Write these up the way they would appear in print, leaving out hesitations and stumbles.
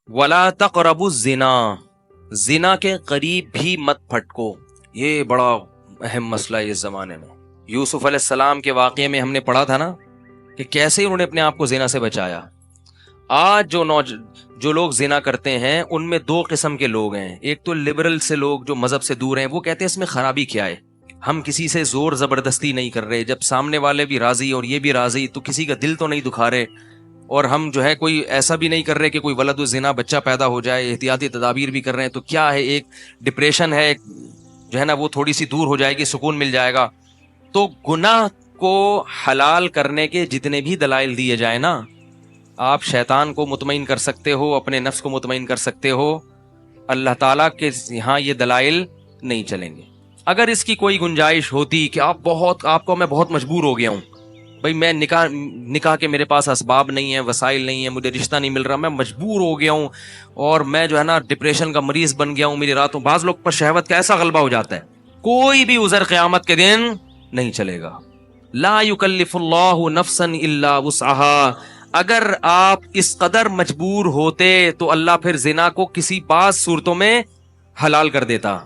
ولا تقربوا الزنا، زنا کے قریب بھی مت پھٹکو. یہ بڑا اہم مسئلہ ہے اس زمانے میں. یوسف علیہ السلام کے واقعے میں ہم نے پڑھا تھا نا کہ کیسے انہوں نے اپنے آپ کو زنا سے بچایا. آج جو لوگ زنا کرتے ہیں ان میں دو قسم کے لوگ ہیں. ایک تو لبرل سے لوگ جو مذہب سے دور ہیں، وہ کہتے ہیں اس میں خرابی کیا ہے، ہم کسی سے زور زبردستی نہیں کر رہے، جب سامنے والے بھی راضی اور یہ بھی راضی تو کسی کا دل تو نہیں دکھا رہے، اور ہم جو ہے کوئی ایسا بھی نہیں کر رہے کہ کوئی ولد الزنا بچہ پیدا ہو جائے، احتیاطی تدابیر بھی کر رہے ہیں. تو کیا ہے، ایک ڈپریشن ہے جو ہے نا، وہ تھوڑی سی دور ہو جائے گی، سکون مل جائے گا. تو گناہ کو حلال کرنے کے جتنے بھی دلائل دیے جائیں نا، آپ شیطان کو مطمئن کر سکتے ہو، اپنے نفس کو مطمئن کر سکتے ہو، اللہ تعالیٰ کے یہاں یہ دلائل نہیں چلیں گے. اگر اس کی کوئی گنجائش ہوتی کہ آپ کو میں بہت مجبور ہو گیا ہوں، بھائی میں نکاح کے میرے پاس اسباب نہیں ہیں، وسائل نہیں ہیں، مجھے رشتہ نہیں مل رہا، میں مجبور ہو گیا ہوں اور میں جو ہے نا ڈپریشن کا مریض بن گیا ہوں، میری راتوں، بعض لوگ پر شہوت کا ایسا غلبہ ہو جاتا ہے، کوئی بھی عذر قیامت کے دن نہیں چلے گا. لا یکلف اللہ نفسا الا وسعها. اگر آپ اس قدر مجبور ہوتے تو اللہ پھر زنا کو کسی بعض صورتوں میں حلال کر دیتا.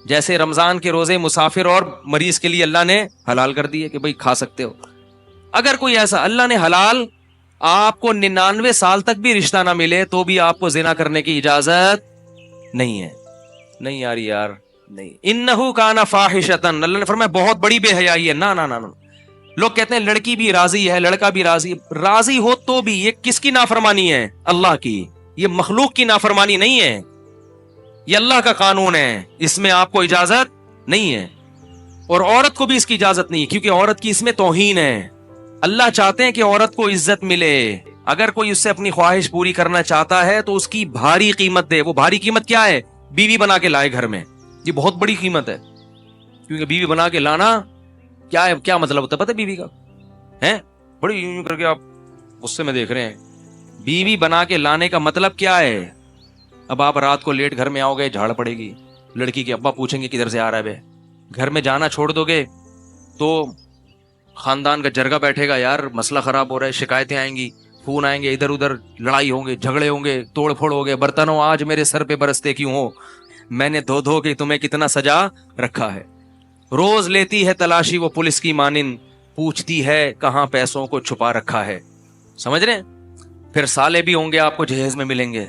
جیسے رمضان کے روزے مسافر اور مریض کے لیے اللہ نے حلال کر دیے کہ بھائی کھا سکتے ہو. اگر کوئی ایسا اللہ نے حلال، آپ کو 99 سال تک بھی رشتہ نہ ملے تو بھی آپ کو زنا کرنے کی اجازت نہیں ہے. نہیں یار نہیں. انہو کان فاحشۃ، اللہ نے فرمایا بہت بڑی بے حیائی ہے. نا. لوگ کہتے ہیں لڑکی بھی راضی ہے، لڑکا بھی راضی ہو تو بھی یہ کس کی نافرمانی ہے؟ اللہ کی. یہ مخلوق کی نافرمانی نہیں ہے، یہ اللہ کا قانون ہے، اس میں آپ کو اجازت نہیں ہے. اور عورت کو بھی اس کی اجازت نہیں ہے، کیونکہ عورت کی اس میں توہین ہے. اللہ چاہتے ہیں کہ عورت کو عزت ملے. اگر کوئی اس سے اپنی خواہش پوری کرنا چاہتا ہے تو اس کی بھاری قیمت دے. وہ بھاری قیمت کیا ہے؟ بیوی بنا کے لائے گھر میں. یہ بہت بڑی قیمت ہے، کیونکہ بیوی بنا کے لانا کیا ہے، کیا مطلب ہوتا ہے پتہ ہے بیوی کا ہے؟ بڑی یوں کر کے آپ غصے میں دیکھ رہے ہیں. بیوی بنا کے لانے کا مطلب کیا ہے؟ اب آپ رات کو لیٹ گھر میں آؤ گے، جھاڑ پڑے گی، لڑکی کے ابا پوچھیں گے کدھر سے آ رہا ہے بے. گھر میں جانا چھوڑ دو گے تو خاندان کا جرگہ بیٹھے گا، یار مسئلہ خراب ہو رہا ہے، شکایتیں آئیں گی، فون آئیں گے، ادھر ادھر لڑائی ہوں گے، جھگڑے ہوں گے، توڑ پھوڑ ہو گے. برتنوں آج میرے سر پہ برستے کیوں ہو؟ میں نے دھو کے تمہیں کتنا سجا رکھا ہے. روز لیتی ہے تلاشی وہ پولیس کی مانند، پوچھتی ہے کہاں پیسوں کو چھپا رکھا ہے. سمجھ رہے ہیں؟ پھر سالے بھی ہوں گے آپ کو جہیز میں ملیں گے،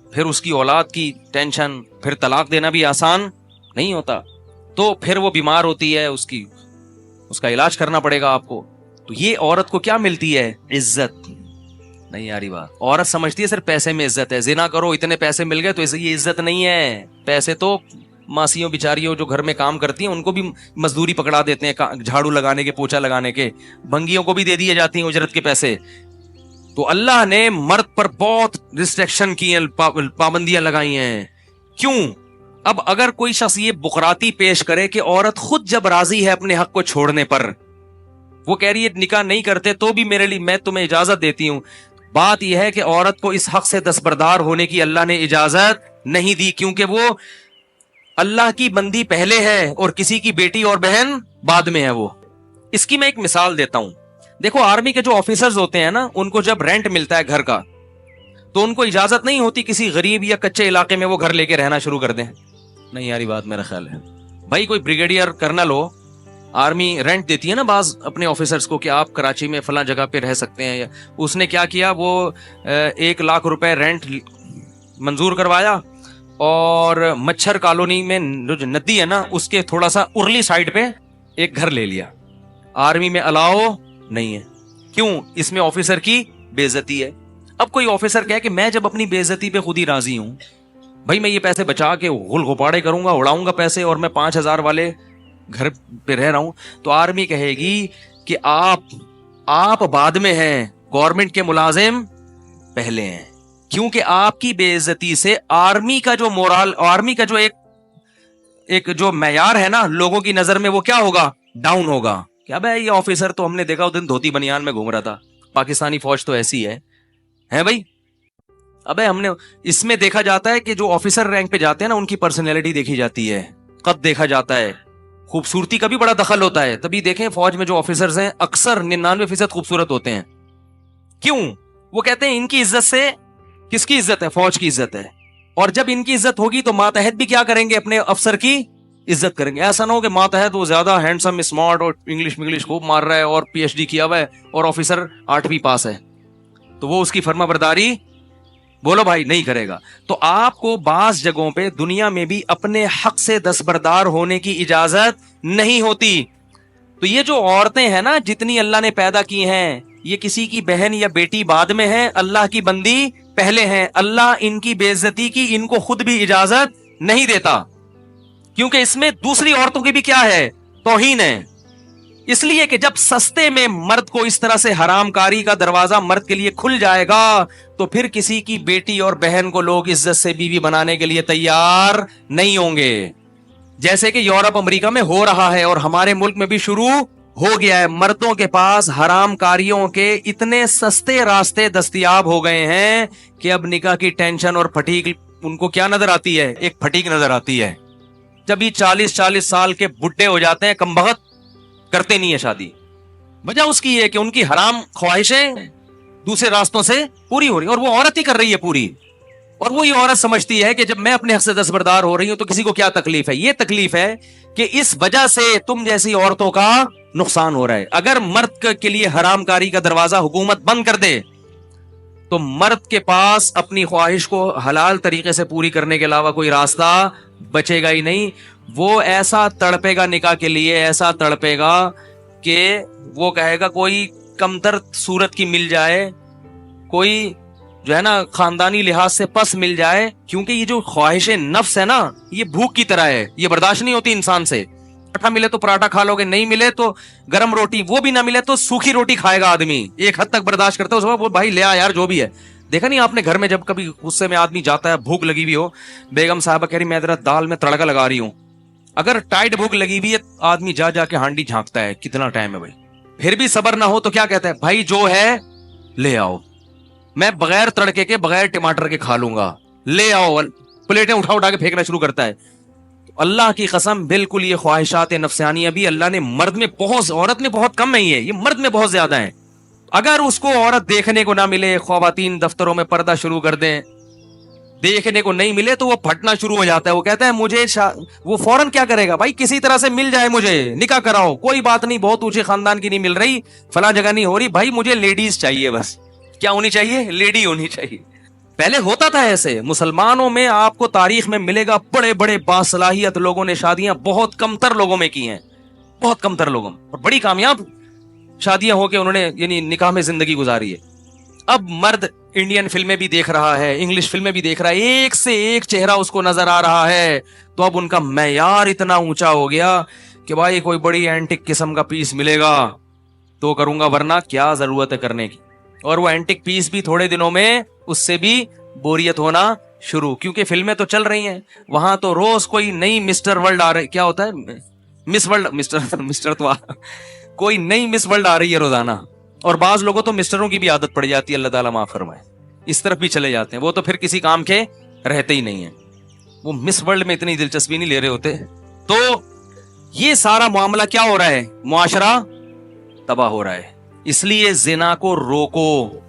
پھر اس کی اولاد کی ٹینشن، پھر طلاق دینا بھی آسان نہیں ہوتا. تو پھر وہ بیمار ہوتی ہے، اس کا علاج کرنا پڑے گا آپ کو. تو یہ عورت کو کیا ملتی ہے؟ عزت. نہیں یاری بات. عورت سمجھتی ہے صرف پیسے میں عزت ہے، زنا کرو اتنے پیسے مل گئے تو یہ عزت نہیں ہے. پیسے تو ماسیوں بیچاریوں جو گھر میں کام کرتی ہیں ان کو بھی مزدوری پکڑا دیتے ہیں، جھاڑو لگانے کے، پوچھا لگانے کے، بنگیوں کو بھی دے دیے جاتی ہیں اجرت کے پیسے. تو اللہ نے مرد پر بہت ریسٹرکشن کی ہیں، پابندیاں لگائی ہیں. کیوں؟ اب اگر کوئی شخص یہ بقراتی پیش کرے کہ عورت خود جب راضی ہے اپنے حق کو چھوڑنے پر، وہ کہہ رہی ہے نکاح نہیں کرتے تو بھی میرے لیے، میں تمہیں اجازت دیتی ہوں. بات یہ ہے کہ عورت کو اس حق سے دستبردار ہونے کی اللہ نے اجازت نہیں دی، کیونکہ وہ اللہ کی بندی پہلے ہے اور کسی کی بیٹی اور بہن بعد میں ہے. وہ اس کی میں ایک مثال دیتا ہوں. دیکھو آرمی کے جو آفیسرز ہوتے ہیں نا، ان کو جب رینٹ ملتا ہے گھر کا تو ان کو اجازت نہیں ہوتی کسی غریب یا کچے علاقے میں وہ گھر لے کے رہنا شروع کر دیں. نہیں یاری بات میرا خیال ہے. بھائی کوئی بریگیڈیئر کرنل ہو، آرمی رینٹ دیتی ہے نا بعض اپنے آفیسرز کو کہ آپ کراچی میں فلاں جگہ پہ رہ سکتے ہیں. اس نے کیا کیا، وہ 1 لاکھ روپے رینٹ منظور کروایا اور مچھر کالونی میں جو ندی ہے نا اس کے تھوڑا سا ارلی سائڈ پہ ایک گھر لے لیا. آرمی میں الاؤ نہیں ہے. کیوں؟ اس میں آفیسر کی بے عزتی ہے. اب کوئی آفیسر کہے کہ میں جب اپنی بے عزتی پہ خود ہی راضی ہوں، بھائی میں یہ پیسے بچا کے غل غپاڑے کروں گا، اڑاؤں گا پیسے، اور میں 5,000 والے گھر پہ رہ رہا ہوں، تو آرمی کہے گی کہ آپ بعد میں ہیں، گورنمنٹ کے ملازم پہلے ہیں. کیونکہ آپ کی بے عزتی سے آرمی کا جو مورال، آرمی کا جو ایک جو معیار ہے نا لوگوں کی نظر میں، وہ کیا ہوگا؟ ڈاؤن ہوگا. کیا بھائی یہ آفیسر تو ہم نے دیکھا اس دن دھوتی بنیان میں گھوم رہا تھا، پاکستانی فوج تو ایسی ہے بھائی. ابے ہم نے اس میں دیکھا جاتا ہے کہ جو آفیسر رینک پہ جاتے ہیں نا ان کی پرسنالٹی دیکھی جاتی ہے، قد دیکھا جاتا ہے، خوبصورتی کا بھی بڑا دخل ہوتا ہے. تبھی دیکھیں فوج میں جو آفیسرز ہیں اکثر 99% خوبصورت ہوتے ہیں. کیوں؟ وہ کہتے ہیں ان کی عزت سے کس کی عزت ہے؟ فوج کی عزت ہے. اور جب ان کی عزت ہوگی تو ماتحت بھی کیا کریں گے؟ اپنے افسر کی عزت کریں گے. ایسا نہ ہو کہ ماتحت وہ زیادہ ہینڈسم اسمارٹ اور انگلش خوب مار رہا ہے اور پی ایچ ڈی کیا ہوا ہے اور آفیسر 8ویں پاس ہے, تو وہ اس کی فرما برداری بولو بھائی نہیں کرے گا. تو آپ کو بعض جگہوں پہ دنیا میں بھی اپنے حق سے دستبردار ہونے کی اجازت نہیں ہوتی. تو یہ جو عورتیں ہیں نا جتنی اللہ نے پیدا کی ہیں, یہ کسی کی بہن یا بیٹی بعد میں ہے, اللہ کی بندی پہلے ہیں. اللہ ان کی بے عزتی کی ان کو خود بھی اجازت نہیں دیتا, کیونکہ اس میں دوسری عورتوں کی بھی کیا ہے؟ توہین ہے. اس لیے کہ جب سستے میں مرد کو اس طرح سے حرام کاری کا دروازہ مرد کے لیے کھل جائے گا تو پھر کسی کی بیٹی اور بہن کو لوگ عزت سے بیوی بنانے کے لیے تیار نہیں ہوں گے. جیسے کہ یورپ امریکہ میں ہو رہا ہے اور ہمارے ملک میں بھی شروع ہو گیا ہے. مردوں کے پاس حرام کاریوں کے اتنے سستے راستے دستیاب ہو گئے ہیں کہ اب نکاح کی ٹینشن اور پھٹیک ان کو کیا نظر آتی ہے؟ ایک پھٹیک نظر آتی ہے. جب یہ 40 سال کے بڈھے ہو جاتے ہیں کم بخت کرتے نہیں ہے شادی. وجہ اس کی ہے کہ ان کی حرام خواہشیں دوسرے راستوں سے پوری ہو رہی ہیں, اور وہ عورت ہی کر رہی ہے پوری. اور وہ یہ عورت سمجھتی ہے کہ جب میں اپنے حق سے دستبردار ہو رہی ہوں تو کسی کو کیا تکلیف ہے. یہ تکلیف ہے کہ اس وجہ سے تم جیسی عورتوں کا نقصان ہو رہا ہے. اگر مرد کے لیے حرام کاری کا دروازہ حکومت بند کر دے تو مرد کے پاس اپنی خواہش کو حلال طریقے سے پوری کرنے کے علاوہ کوئی راستہ بچے گا ہی نہیں. وہ ایسا تڑپے گا نکاح کے لیے, ایسا تڑپے گا کہ وہ کہے گا کوئی کمتر صورت کی مل جائے, کوئی جو ہے نا خاندانی لحاظ سے پس مل جائے, کیونکہ یہ جو خواہش نفس ہے نا یہ بھوک کی طرح ہے, یہ برداشت نہیں ہوتی انسان سے. پراٹھا ملے تو پراٹھا کھا لو گے, نہیں ملے تو گرم روٹی, وہ بھی نہ ملے تو سوکھی روٹی کھائے گا آدمی. ایک حد تک برداشت کرتا ہے, اس کے بعد وہ بھائی لے آ یار جو بھی ہے. دیکھا نہیں آپ نے گھر میں جب کبھی غصے میں آدمی جاتا ہے, بھوک لگی ہوئی ہو, بیگم صاحبہ کہہ رہی میں ذرا دال میں تڑکا لگا رہی ہوں, اگر ٹائٹ بھوک لگی ہوئی ہے آدمی جا کے ہانڈی جھانکتا ہے کتنا ٹائم ہے بھائی, پھر بھی صبر نہ ہو تو کیا کہتا ہے بھائی جو ہے لے آؤ, میں بغیر تڑکے کے بغیر ٹماٹر کے کھا لوں گا, لے آؤ. پلیٹیں اٹھا کے پھینکنا شروع کرتا ہے. اللہ کی قسم بالکل یہ خواہشات نفسانیہ بھی اللہ نے مرد میں بہت, عورت میں بہت کم نہیں ہے, یہ مرد میں بہت زیادہ ہیں. اگر اس کو عورت دیکھنے کو نہ ملے, خواتین دفتروں میں پردہ شروع کر دیں, دیکھنے کو نہیں ملے تو وہ پھٹنا شروع ہو جاتا ہے. وہ کہتا ہے مجھے وہ فوراً کیا کرے گا, بھائی کسی طرح سے مل جائے مجھے, نکاح کراؤ, کوئی بات نہیں بہت اونچے خاندان کی نہیں مل رہی, فلاں جگہ نہیں ہو رہی, بھائی مجھے لیڈیز چاہیے, بس کیا ہونی چاہیے؟ لیڈی ہونی چاہیے. پہلے ہوتا تھا ایسے. مسلمانوں میں آپ کو تاریخ میں ملے گا بڑے بڑے باصلاحیت لوگوں نے شادیاں بہت کم تر لوگوں میں کی ہیں, بہت کم تر لوگوں میں, اور بڑی کامیاب شادیاں ہو کے انہوں نے یعنی نکاح میں زندگی گزاری ہے. اب مرد انڈین فلمیں بھی دیکھ رہا ہے, انگلش فلمیں بھی دیکھ رہا ہے, ایک سے ایک چہرہ اس کو نظر آ رہا ہے, تو اب ان کا معیار اتنا اونچا ہو گیا کہ بھائی کوئی بڑی اینٹک قسم کا پیس ملے گا تو کروں گا, ورنہ کیا ضرورت ہے کرنے کی. اور وہ اینٹک پیس بھی تھوڑے دنوں میں اس سے بھی بوریت ہونا شروع, کیونکہ فلمیں تو چل رہی ہیں, وہاں تو روز کوئی نئی مسٹر ورلڈ آ رہی, کیا ہوتا ہے مس ورلڈ, مسٹر تو کوئی نئی مس ورلڈ آ رہی ہے روزانہ. اور بعض لوگوں تو مسٹروں کی بھی عادت پڑ جاتی ہے, اللہ تعالیٰ معاف فرمائے, اس طرف بھی چلے جاتے ہیں. وہ تو پھر کسی کام کے رہتے ہی نہیں ہیں, وہ مس ورلڈ میں اتنی دلچسپی نہیں لے رہے ہوتے. تو یہ سارا معاملہ کیا ہو رہا ہے, معاشرہ تباہ ہو رہا ہے. اس لیے زنا کو روکو.